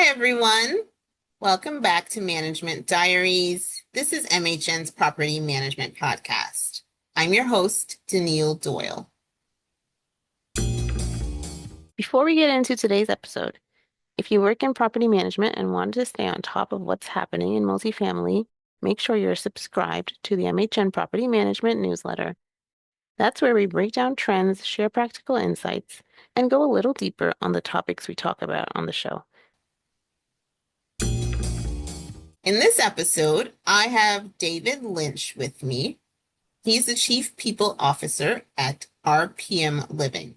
everyone. Welcome back to Management Diaries. This is MHN's Property Management Podcast. I'm your host, Denile Doyle. Before we get into today's episode, if you work in property management and want to stay on top of what's happening in multifamily, make sure you're subscribed to the MHN Property Management newsletter. That's where we break down trends, share practical insights, and go a little deeper on the topics we talk about on the show. In this episode, I have David Lynch with me. He's the Chief People Officer at RPM Living.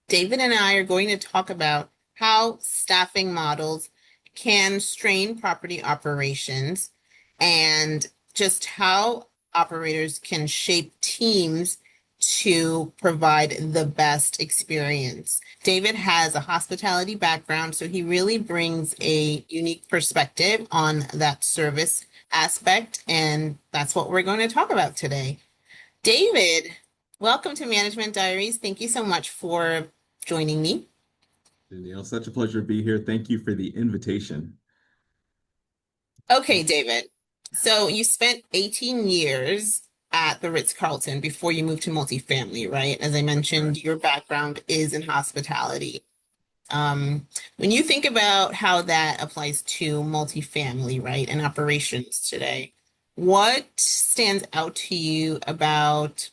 David and I are going to talk about how staffing models can strain property operations and just how operators can shape teams to provide the best experience. David has a hospitality background, so he really brings a unique perspective on that service aspect, and that's what we're going to talk about today. David, welcome to Management Diaries. Thank you so much for joining me. Denile, such a pleasure to be here. Thank you for the invitation. Okay, David. So you spent 18 years at the Ritz-Carlton before you moved to multifamily, right? As I mentioned, your background is in hospitality. When you think about how that applies to multifamily, right, and operations today, what stands out to you about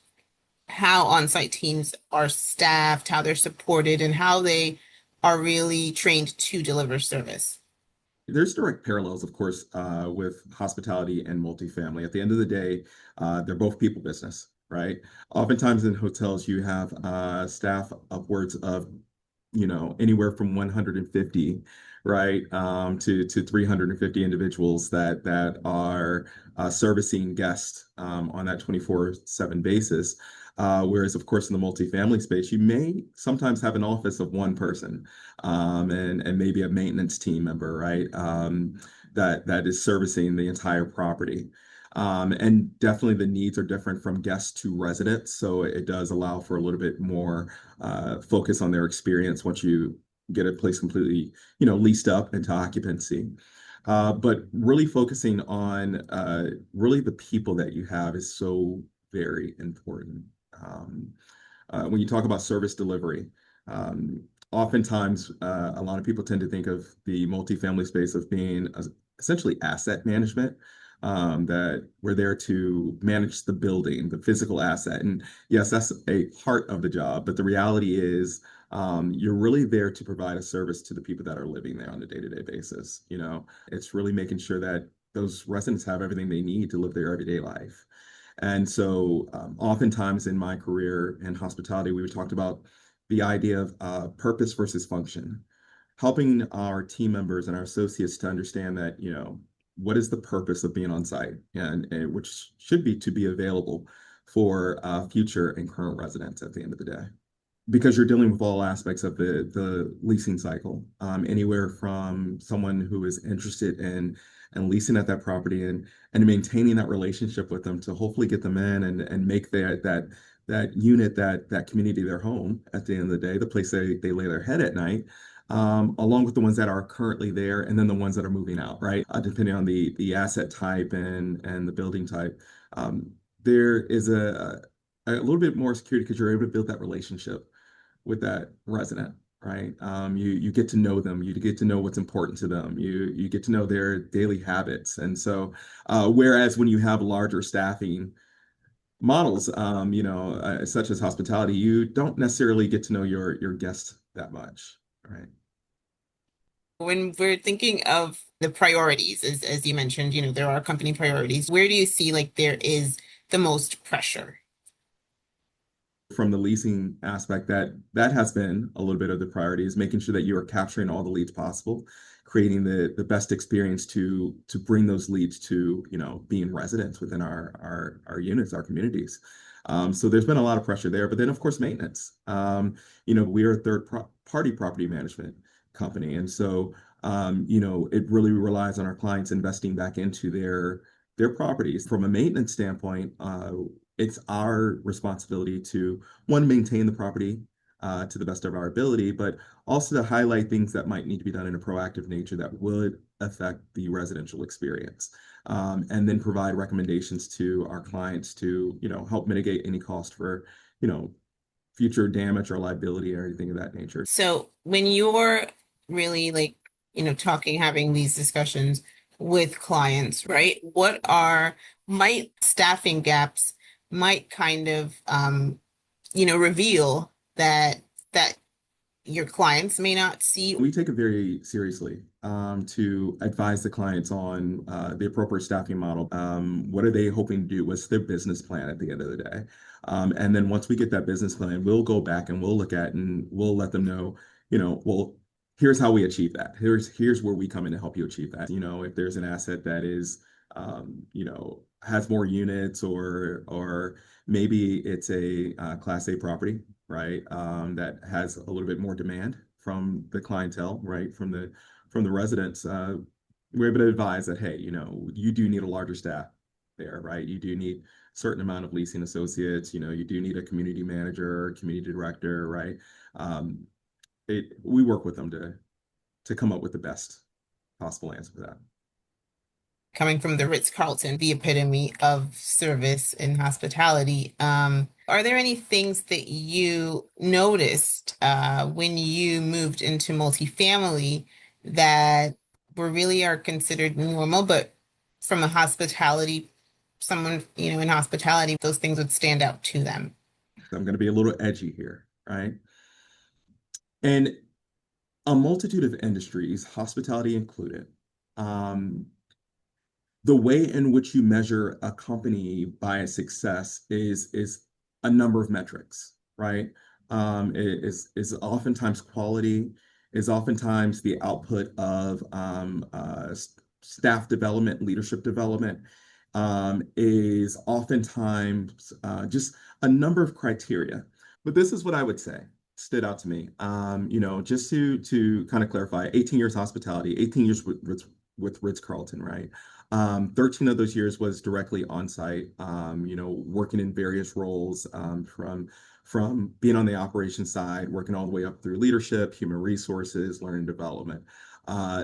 how on-site teams are staffed, how they're supported, and how they are really trained to deliver service? There's direct parallels, of course, with hospitality and multifamily. At the end of the day, they're both people business, right? Oftentimes in hotels, you have staff upwards of, anywhere from 150, right, to 350 individuals that are servicing guests on that 24/7 basis. Whereas, of course, in the multifamily space, you may sometimes have an office of one person and maybe a maintenance team member, right, that is servicing the entire property. And definitely the needs are different from guests to residents. So it does allow for a little bit more focus on their experience once you get a place completely, leased up into occupancy. But really focusing on really the people that you have is so very important. When you talk about service delivery, oftentimes a lot of people tend to think of the multifamily space of being essentially asset management, that we're there to manage the building, the physical asset. And yes, that's a part of the job, but the reality is you're really there to provide a service to the people that are living there on a day-to-day basis. It's really making sure that those residents have everything they need to live their everyday life. And so oftentimes in my career in hospitality, we talked about the idea of purpose versus function, helping our team members and our associates to understand that, what is the purpose of being on site, and which should be to be available for future and current residents at the end of the day. Because you're dealing with all aspects of the leasing cycle, anywhere from someone who is interested in and leasing at that property and maintaining that relationship with them to hopefully get them in and make that unit, that community their home at the end of the day, the place they lay their head at night, along with the ones that are currently there and then the ones that are moving out, right? Depending on the asset type and the building type, there is a little bit more security because you're able to build that relationship with that resident, right? You get to know them, you get to know what's important to them, you get to know their daily habits. And so, whereas when you have larger staffing models, such as hospitality, you don't necessarily get to know your guests that much, right? When we're thinking of the priorities, as you mentioned, there are company priorities. Where do you see like there is the most pressure? From the leasing aspect, that has been a little bit of the priority, is making sure that you are capturing all the leads possible, creating the best experience to bring those leads to being residents within our units, our communities. So there's been a lot of pressure there, but then of course maintenance. We are a party property management company, and so it really relies on our clients investing back into their properties. From a maintenance standpoint, it's our responsibility to, one, maintain the property, to the best of our ability, but also to highlight things that might need to be done in a proactive nature that would affect the residential experience. And then provide recommendations to our clients to, help mitigate any cost for, you know, future damage or liability or anything of that nature. So when you're really like, talking, having these discussions with clients, right? What are might staffing gaps might kind of reveal that your clients may not see. We take it very seriously to advise the clients on the appropriate staffing model. What are they hoping to do? What's their business plan at the end of the day? And then once we get that business plan, we'll go back and we'll look at and we'll let them know, well, here's how we achieve that. Here's where we come in to help you achieve that. If there's an asset that is, has more units or maybe it's a Class A property, right? That has a little bit more demand from the clientele, right? From the residents. We're able to advise that, hey, you do need a larger staff there, right? You do need a certain amount of leasing associates. You do need a community manager, community director, right? We work with them to come up with the best possible answer for that. Coming from the Ritz-Carlton, the epitome of service and hospitality, are there any things that you noticed when you moved into multifamily that were really are considered normal, but from a hospitality, someone, in hospitality, those things would stand out to them? So I'm going to be a little edgy here, right? And a multitude of industries, hospitality included, the way in which you measure a company by its success is a number of metrics, right? Is oftentimes quality, is oftentimes the output of staff development, leadership development, is oftentimes just a number of criteria. But this is what I would say stood out to me. Just to kind of clarify, 18 years hospitality, 18 years with Ritz-Carlton, right? 13 of those years was directly on site, working in various roles, from being on the operations side, working all the way up through leadership, human resources, learning development.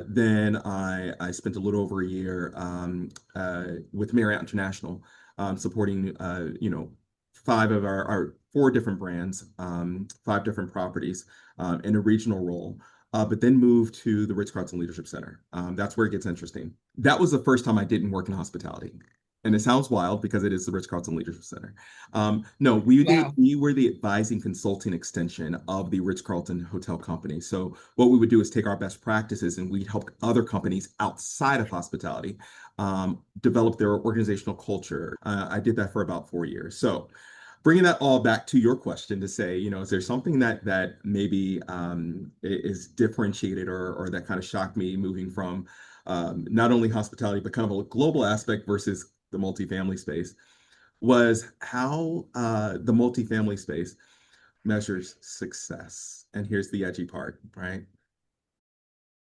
Then I spent a little over a year with Marriott International, supporting five of our four different brands, five different properties in a regional role. But then moved to the Ritz-Carlton Leadership Center. That's where it gets interesting. That was the first time I didn't work in hospitality. And it sounds wild because it is the Ritz-Carlton Leadership Center. No, Wow. we were the advising consulting extension of the Ritz-Carlton Hotel Company. So what we would do is take our best practices and we'd help other companies outside of hospitality develop their organizational culture. I did that for about 4 years. So bringing that all back to your question to say, is there something that maybe is differentiated or that kind of shocked me moving from not only hospitality, but kind of a global aspect versus the multifamily space was how the multifamily space measures success. And here's the edgy part, right?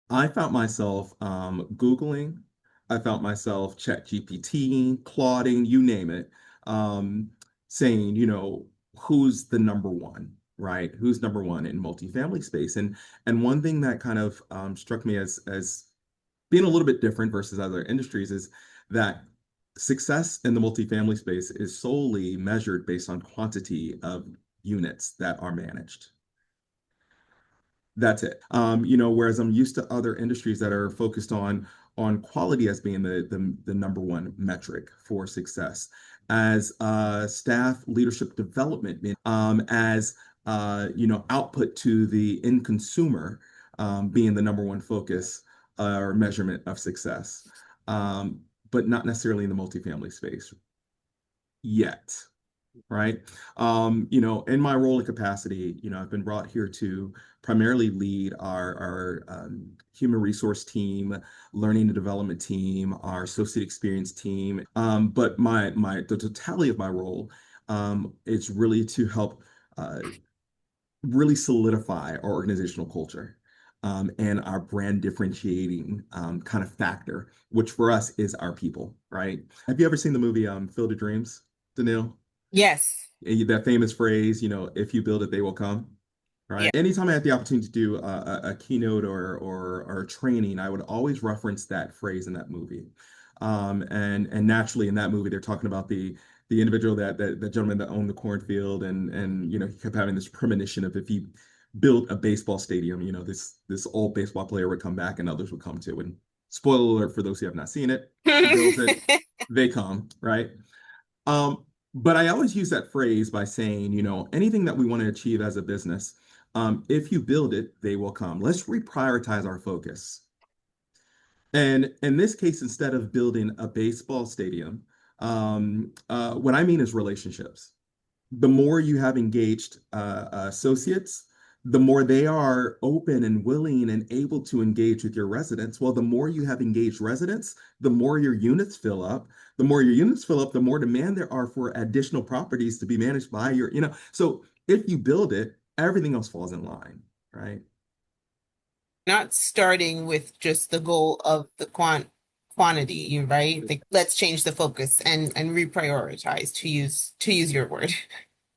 I found myself Googling, I found myself Chat GPT, Clauding, you name it, um, saying, who's the number one, right? Who's number one in multifamily space? And one thing that kind of struck me as being a little bit different versus other industries is that success in the multifamily space is solely measured based on quantity of units that are managed. That's it. Whereas I'm used to other industries that are focused on quality as being the number one metric for success, as staff leadership development, as output to the end consumer being the number one focus or measurement of success, but not necessarily in the multifamily space yet. Right. In my role and capacity, I've been brought here to primarily lead our human resource team, learning and development team, our associate experience team. But the totality of my role is really to help uh, really solidify our organizational culture and our brand differentiating kind of factor, which for us is our people, right? Have you ever seen the movie Field of Dreams, Denile? Yes. That famous phrase, if you build it, they will come. Yeah. right? Anytime I had the opportunity to do a keynote or a training, I would always reference that phrase in that movie. And naturally in that movie, they're talking about the individual that gentleman that owned the cornfield, and he kept having this premonition of if he built a baseball stadium, this old baseball player would come back and others would come too. And spoiler alert for those who have not seen it, he builds it, they come, right? But I always use that phrase by saying, anything that we want to achieve as a business, if you build it, they will come. Let's reprioritize our focus. And in this case, instead of building a baseball stadium, what I mean is relationships. The more you have engaged associates, the more they are open and willing and able to engage with your residents. Well, the more you have engaged residents, the more your units fill up. The more your units fill up, the more demand there are for additional properties to be managed by So if you build it, everything else falls in line, right? Not starting with just the goal of the quantity, right? Like, let's change the focus and reprioritize, to use your word.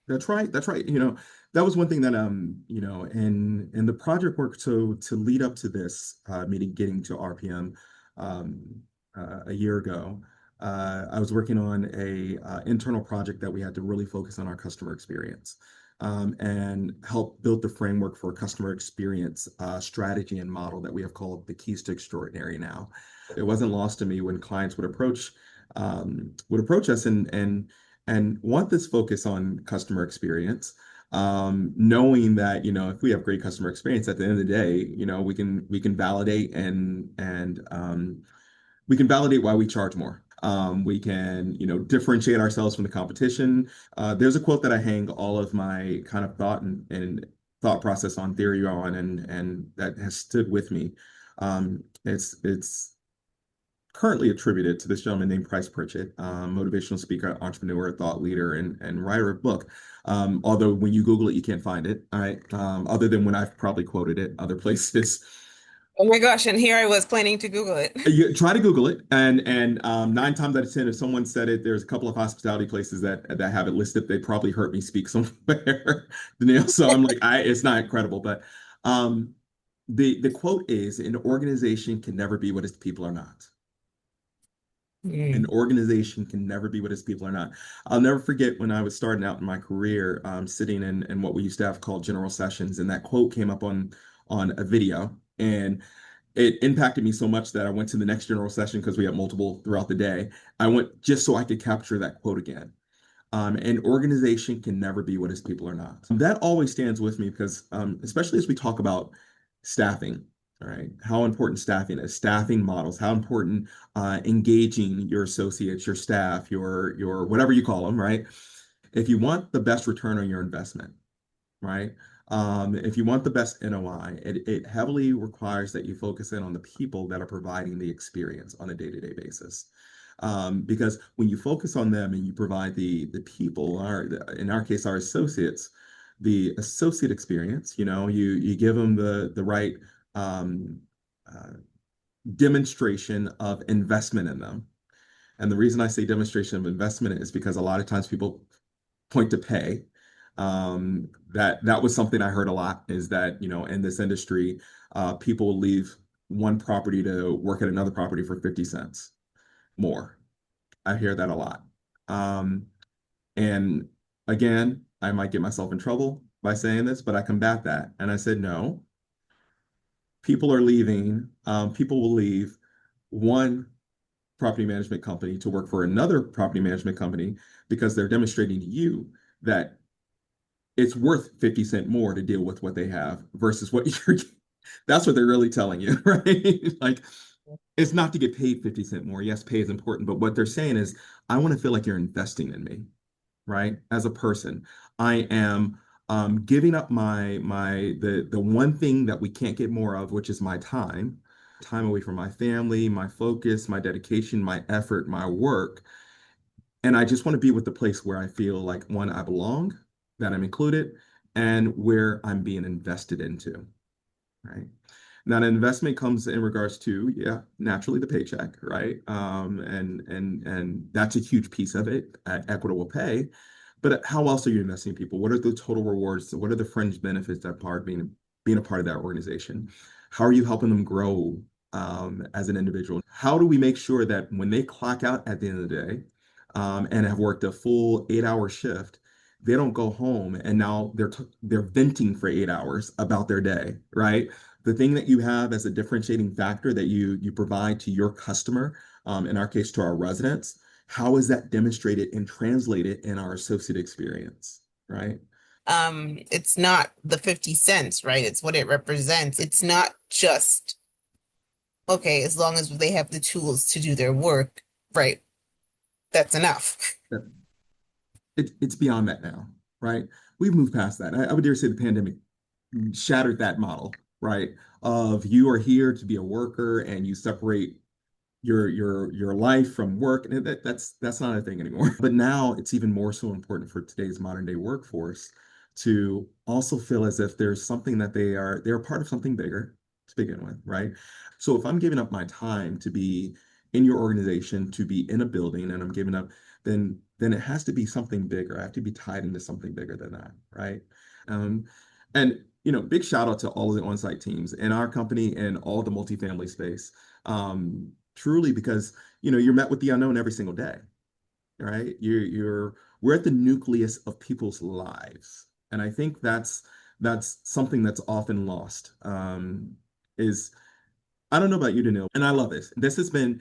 That's right. That's right. That was one thing that in the project work to lead up to this meeting, getting to RPM a year ago, I was working on a internal project that we had to really focus on our customer experience, and help build the framework for a customer experience strategy and model that we have called the Keys to Extraordinary now. It wasn't lost to me when clients would approach us and want this focus on customer experience, knowing that if we have great customer experience at the end of the day, we can validate and we can validate why we charge more. We can differentiate ourselves from the competition. There's a quote that I hang all of my kind of thought and thought process on, theory on, and that has stood with me. It's currently attributed to this gentleman named Price Pritchett, motivational speaker, entrepreneur, thought leader, and writer of book. Although when you Google it, you can't find it. Other than when I've probably quoted it other places. Oh my gosh, and here I was planning to Google it. You try to Google it, and 9 times out of 10, if someone said it, there's a couple of hospitality places that have it listed. They probably heard me speak somewhere, Denile. So I'm like, it's not credible, but the quote is, "An organization can never be what its people are not." An Mm. organization can never be what its people are not. I'll never forget when I was starting out in my career, sitting in what we used to have called general sessions, and that quote came up on a video, and it impacted me so much that I went to the next general session because we had multiple throughout the day. I went just so I could capture that quote again. An organization can never be what its people are not. That always stands with me because, especially as we talk about staffing, all right, how important staffing is, staffing models, how important engaging your associates, your staff, your whatever you call them, right? If you want the best return on your investment, right? If you want the best NOI, it heavily requires that you focus in on the people that are providing the experience on a day-to-day basis. Because when you focus on them and you provide the people, in our case, our associates, the associate experience, you give them the right um, uh, demonstration of investment in them. And the reason I say demonstration of investment is because a lot of times people point to pay. That was something I heard a lot, is that, in this industry, people will leave one property to work at another property for 50 cents more. I hear that a lot. And again, I might get myself in trouble by saying this, but I combat that. And I said, no, people are leaving, people will leave one property management company to work for another property management company because they're demonstrating to you that it's worth 50 cent more to deal with what they have versus what you're that's what they're really telling you, right? Like, it's not to get paid 50 cent more. Yes, pay is important, but what they're saying is, I want to feel like you're investing in me, right? As a person, I am giving up the one thing that we can't get more of, which is my time away from my family, my focus, my dedication, my effort, my work. And I just want to be with the place where I feel like, one, I belong, that I'm included, and where I'm being invested into, right? Now, an investment comes in regards to, yeah, naturally the paycheck, right? And that's a huge piece of it, equitable pay. But how else are you investing in people? What are the total rewards? What are the fringe benefits that part being a part of that organization? How are you helping them grow as an individual? How do we make sure that when they clock out at the end of the day and have worked a full 8 hour shift, they don't go home and now they're venting for 8 hours about their day, right? The thing that you have as a differentiating factor that you provide to your customer, in our case to our residents, how is that demonstrated and translated in our associate experience, right? It's not the 50 cents, right? It's what it represents. It's not just, okay, as long as they have the tools to do their work, right? That's enough. It's beyond that now, right? We've moved past that. I would dare say the pandemic shattered that model, right? Of you are here to be a worker and you separate your life from work, and that's not a thing anymore. But now it's even more so important for today's modern day workforce to also feel as if there's something that they're part of something bigger to begin with, right? So if I'm giving up my time to be in your organization, to be in a building, and I'm giving up, then it has to be something bigger. I have to be tied into something bigger than that, right? Um, and big shout out to all of the on-site teams in our company and all the multifamily space. Truly, because you're met with the unknown every single day, right? We're at the nucleus of people's lives, and I think that's something that's often lost. Is I don't know about you, Denile, and I love this. This has been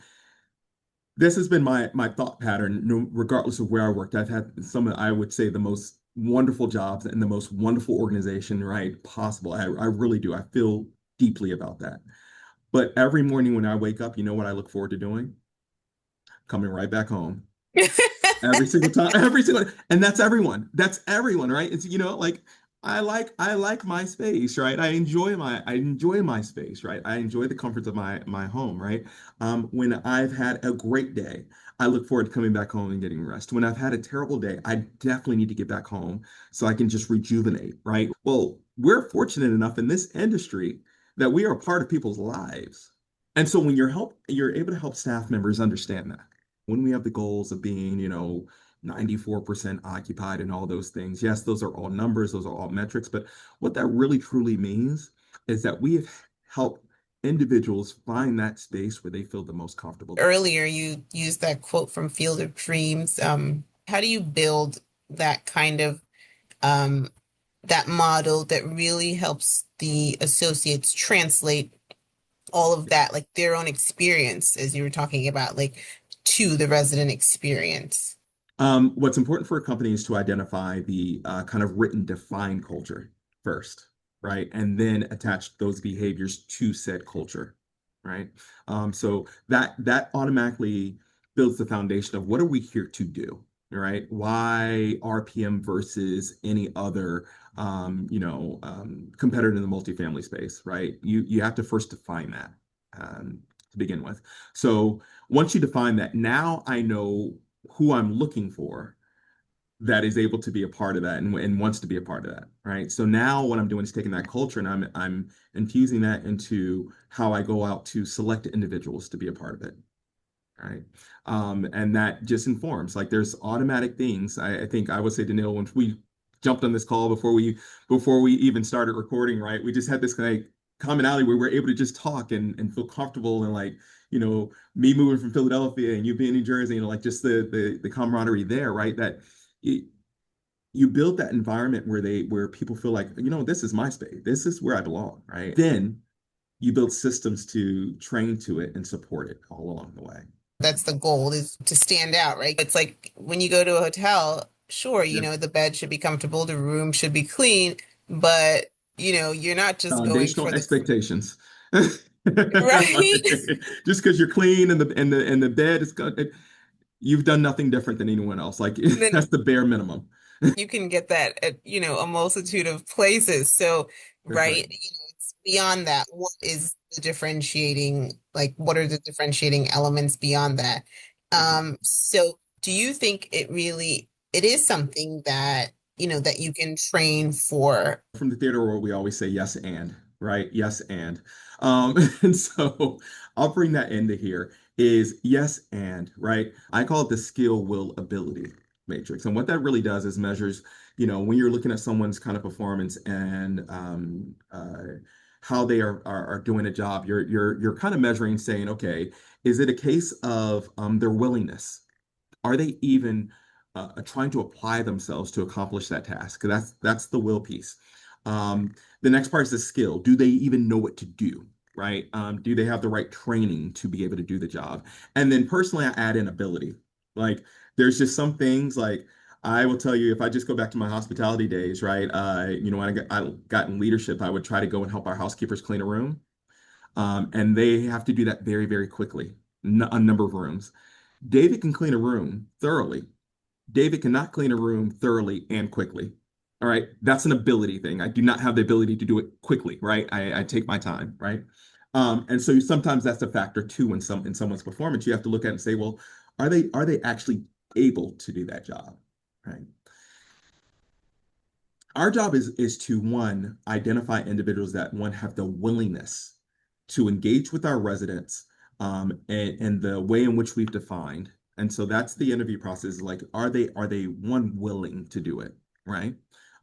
my thought pattern, regardless of where I worked. I've had some, I would say, the most wonderful jobs and the most wonderful organization, right, possible. I really do. I feel deeply about that. But every morning when I wake up, you know what I look forward to doing? Coming right back home. Every single time, every single, and that's everyone. That's everyone, right? It's like I like my space, right? I enjoy my space, right? I enjoy the comforts of my home, right? When I've had a great day, I look forward to coming back home and getting rest. When I've had a terrible day, I definitely need to get back home so I can just rejuvenate, right? Well, we're fortunate enough in this industry that we are a part of people's lives. And so when you're able to help staff members understand that when we have the goals of being, 94% occupied and all those things. Yes, those are all numbers, those are all metrics, but what that really truly means is that we have helped individuals find that space where they feel the most comfortable. Earlier, you used that quote from Field of Dreams. How do you build that kind of um, that model that really helps the associates translate all of that, like their own experience, as you were talking about, like to the resident experience? What's important for a company is to identify the kind of written defined culture first, right? And then attach those behaviors to said culture, right? So that automatically builds the foundation of what are we here to do, right? Why RPM versus any other competitor in the multifamily space, right? You have to first define that to begin with. So once you define that, now I know who I'm looking for that is able to be a part of that and wants to be a part of that, right? So now what I'm doing is taking that culture and I'm infusing that into how I go out to select individuals to be a part of it, right? And that just informs, like there's automatic things. I think I would say, Denille, when we jumped on this call before we even started recording, right? We just had this kind of commonality where we're able to just talk and feel comfortable and like, me moving from Philadelphia and you being in New Jersey, like just the camaraderie there, right? That you, you build that environment where people feel like, this is my space, this is where I belong, right? Then you build systems to train to it and support it all along the way. That's the goal, is to stand out, right? It's like when you go to a hotel, sure, Yeah. the bed should be comfortable, the room should be clean, but you're not just going Foundational for the expectations. right. Just because you're clean and the bed is good, you've done nothing different than anyone else. Like Then that's the bare minimum. you can get that at, a multitude of places. So, That's right. right, it's beyond that. What is the differentiating, like what are the differentiating elements beyond that? That's right. So do you think it is something that, that you can train for? From the theater world, we always say yes and, right? Yes and. And so I'll bring that into here is yes and, right? I call it the skill, will, ability matrix. And what that really does is measures, when you're looking at someone's kind of performance and how they are doing a job, you're kind of measuring, saying, okay, is it a case of their willingness? Are they even trying to apply themselves to accomplish that task? 'Cause that's the will piece. The next part is the skill. Do they even know what to do? Right? Do they have the right training to be able to do the job? And then personally, I add in ability. Like there's just some things like I will tell you if I just go back to my hospitality days, right? When I got in leadership, I would try to go and help our housekeepers clean a room. And they have to do that very, very quickly, a number of rooms. David can clean a room thoroughly. David cannot clean a room thoroughly and quickly. All right. That's an ability thing. I do not have the ability to do it quickly, right? I take my time, right? And so sometimes that's a factor too in someone's performance. You have to look at it and say, well, are they actually able to do that job? Right. Our job is to one, identify individuals that one have the willingness to engage with our residents and the way in which we've defined. And so that's the interview process. Like, are they one willing to do it, right?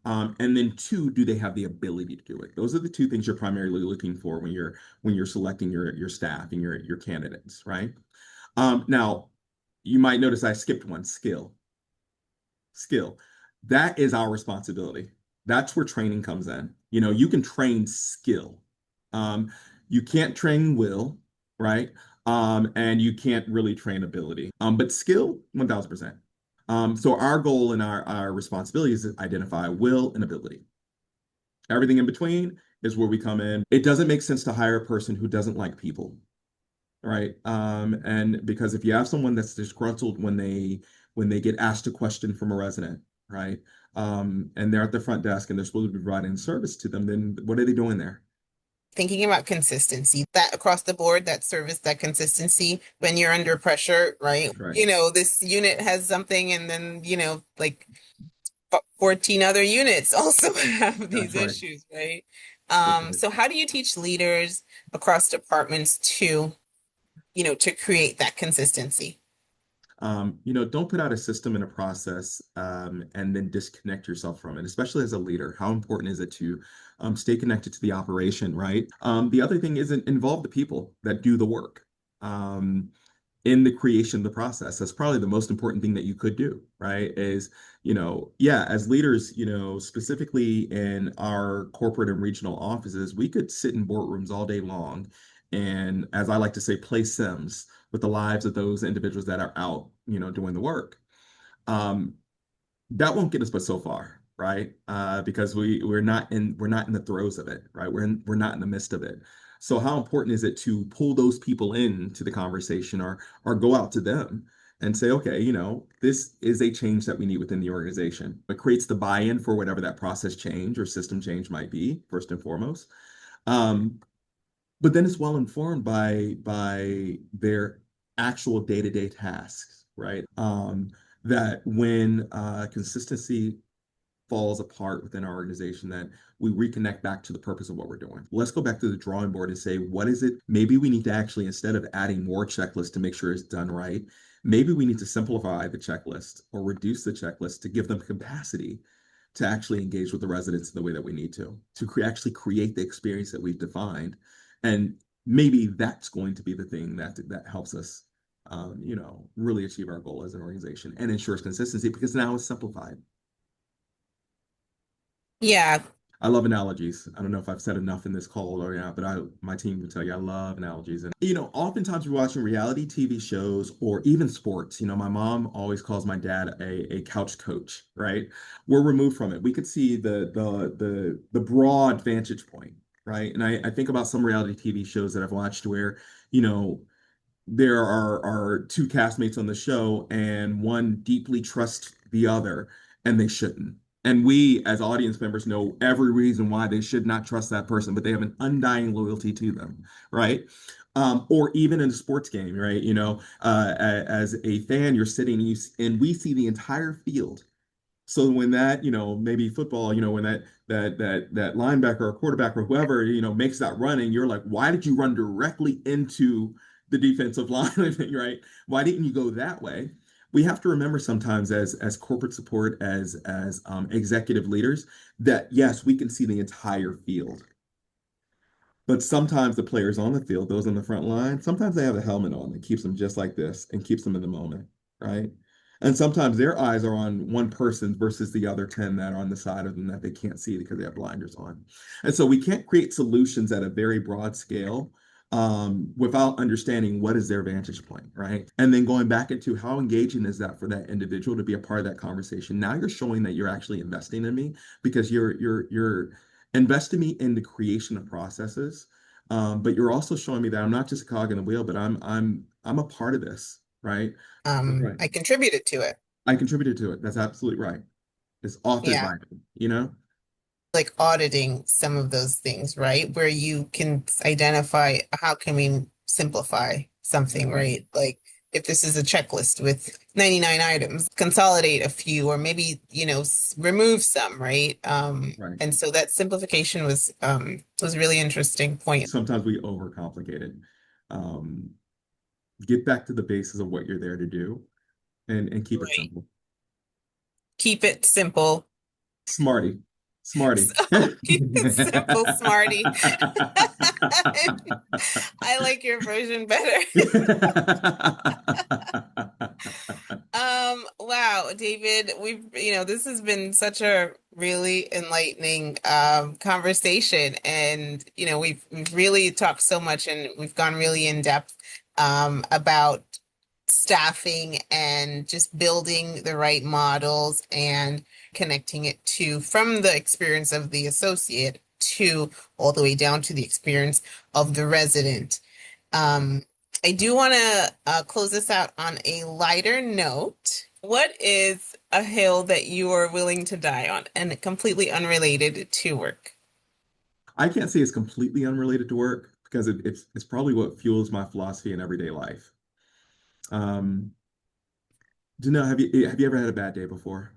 And then two, do they have the ability to do it? Those are the two things you're primarily looking for when you're selecting your staff and your candidates, right? Now, you might notice I skipped one, skill. That is our responsibility. That's where training comes in. You can train skill. Um, you can't train will, right? And you can't really train ability. But skill, 1000%. So our goal and our responsibility is to identify will and ability. Everything in between is where we come in. It doesn't make sense to hire a person who doesn't like people, right? And because if you have someone that's disgruntled when they get asked a question from a resident, right? And they're at the front desk and they're supposed to be providing service to them, then what are they doing there? Thinking about consistency, that across the board, that service, that consistency when you're under pressure, right? That's right. This unit has something, and then, like 14 other units also have these That's right. issues, right? That's right. So how do you teach leaders across departments to create that consistency? Don't put out a system and a process and then disconnect yourself from it, especially as a leader. How important is it to stay connected to the operation, right? The other thing is involve the people that do the work um, in the creation of the process. That's probably the most important thing that you could do, right? Yeah, as leaders, specifically in our corporate and regional offices, we could sit in boardrooms all day long and, as I like to say, play Sims with the lives of those individuals that are out, doing the work. Um, that won't get us but so far, right? Because we're not in the throes of it, right? We're not in the midst of it. So how important is it to pull those people into the conversation or go out to them and say, okay, this is a change that we need within the organization. It creates the buy-in for whatever that process change or system change might be, first and foremost. Um, but then it's well informed by their actual day-to-day tasks, right? That when consistency falls apart within our organization, that we reconnect back to the purpose of what we're doing. Let's go back to the drawing board and say, what is it? Maybe we need to actually, instead of adding more checklists to make sure it's done right, maybe we need to simplify the checklist or reduce the checklist to give them capacity to actually engage with the residents in the way that we need to actually create the experience that we've defined. And maybe that's going to be the thing that helps us, really achieve our goal as an organization and ensures consistency because now it's simplified. Yeah. I love analogies. I don't know if I've said enough in this call or not, but my team will tell you I love analogies. And oftentimes we're watching reality TV shows or even sports. My mom always calls my dad a couch coach, right? We're removed from it. We could see the broad vantage point, right? And I think about some reality TV shows that I've watched where, you know, there are two castmates on the show and one deeply trusts the other and they shouldn't. And we as audience members know every reason why they should not trust that person, but they have an undying loyalty to them, right? Or even in a sports game, right? As a fan, you're sitting and we see the entire field. So when that, maybe football, when that linebacker or quarterback or whoever, makes that run and you're like, why did you run directly into the defensive line, right? Why didn't you go that way? we have to remember sometimes as corporate support, as executive leaders, that yes, we can see the entire field. But sometimes the players on the field, those on the front line, sometimes they have a helmet on that keeps them just like this and keeps them in the moment, right? And sometimes their eyes are on one person versus the other 10 that are on the side of them that they can't see because they have blinders on. And so we can't create solutions at a very broad scale without understanding what is their vantage point, right? And then going back into how engaging is that for that individual to be a part of that conversation. Now you're showing that you're actually investing in me because you're investing me in the creation of processes. But you're also showing me that I'm not just a cog in the wheel, but I'm a part of this, right? Right. I contributed to it. I contributed to it. That's absolutely right. It's authored Yeah. by me, you know? Like auditing some of those things, right? Where you can identify how can we simplify something, Right. right? Like if this is a checklist with 99 items, consolidate a few or maybe, remove some, right? Right. And so that simplification was a really interesting point. Sometimes we overcomplicate it. Um, get back to the basis of what you're there to do and keep it Right. simple. Keep it simple. Smarty. Smarty. So keep it simple, smarty. I like your version better. Wow, David, this has been such a really enlightening conversation, and we've really talked so much, and we've gone really in depth about staffing and just building the right models and connecting it to from the experience of the associate to all the way down to the experience of the resident. Um, I do want to close this out on a lighter note. What is a hill that you are willing to die on and completely unrelated to work? I can't say it's completely unrelated to work because it's probably what fuels my philosophy in everyday life. Um, have you ever had a bad day before?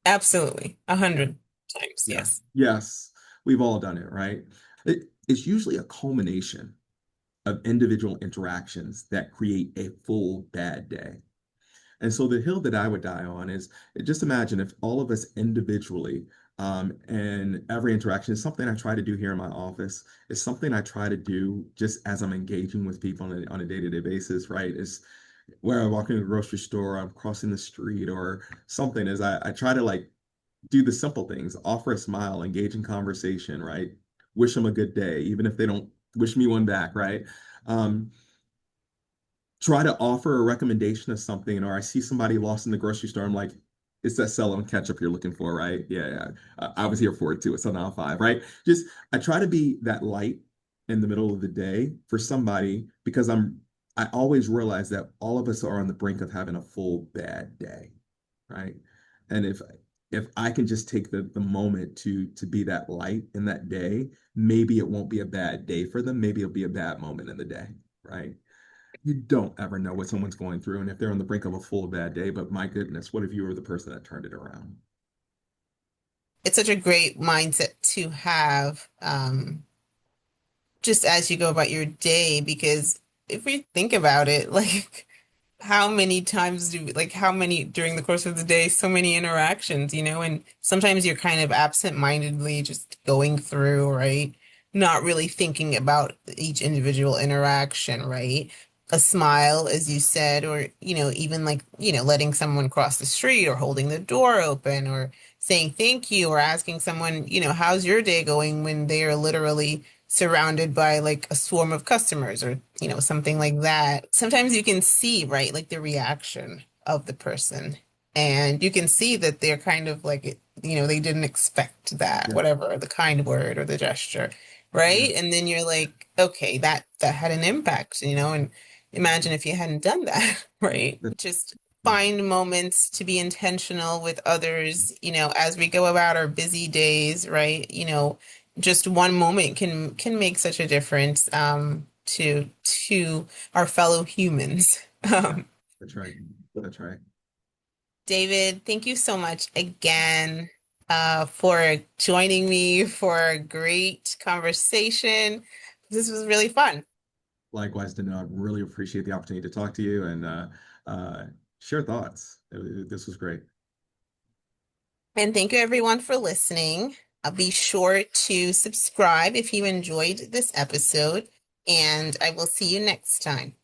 Absolutely. 100 times, Yeah. yes. Yes, we've all done it, right? It's usually a culmination of individual interactions that create a full bad day. And so the hill that I would die on is just imagine if all of us individually and every interaction is something I try to do here in my office. It's something I try to do just as I'm engaging with people on a day-to-day basis, right? Is where I walk in the grocery store, I'm crossing the street or something is I try to like do the simple things, offer a smile, engage in conversation, right? Wish them a good day, even if they don't wish me one back, right? Um, try to offer a recommendation of something, or I see somebody lost in the grocery store. I'm like, it's that celery ketchup you're looking for, right? Yeah, yeah. I was here for it too. It's on aisle five, right? Just I try to be that light in the middle of the day for somebody because I always realize that all of us are on the brink of having a full bad day, right? And if I can just take the moment to be that light in that day, maybe it won't be a bad day for them. Maybe it'll be a bad moment in the day, right? You don't ever know what someone's going through and if they're on the brink of a full bad day, but my goodness, what if you were the person that turned it around? It's such a great mindset to have just as you go about your day, because if we think about it, like how many times how many during the course of the day, so many interactions, and sometimes you're kind of absent-mindedly just going through, right? Not really thinking about each individual interaction, right? A smile, as you said, or, even like, letting someone cross the street or holding the door open or saying thank you or asking someone, how's your day going when they are literally surrounded by like a swarm of customers or something like that. Sometimes you can see, right, like the reaction of the person, and you can see that they're kind of like, they didn't expect that, Yeah, whatever, the kind word or the gesture, yeah, right? And then you're like, okay, that had an impact, and imagine if you hadn't done that. Right? that, Just yeah, find moments to be intentional with others, as we go about our busy days, right? Just one moment can make such a difference to our fellow humans. yeah. Um, That's right. That's right. David, thank you so much again for joining me for a great conversation. This was really fun. Likewise, Denile, I really appreciate the opportunity to talk to you and share thoughts. This was great. And thank you everyone for listening. Be sure to subscribe if you enjoyed this episode, and I will see you next time.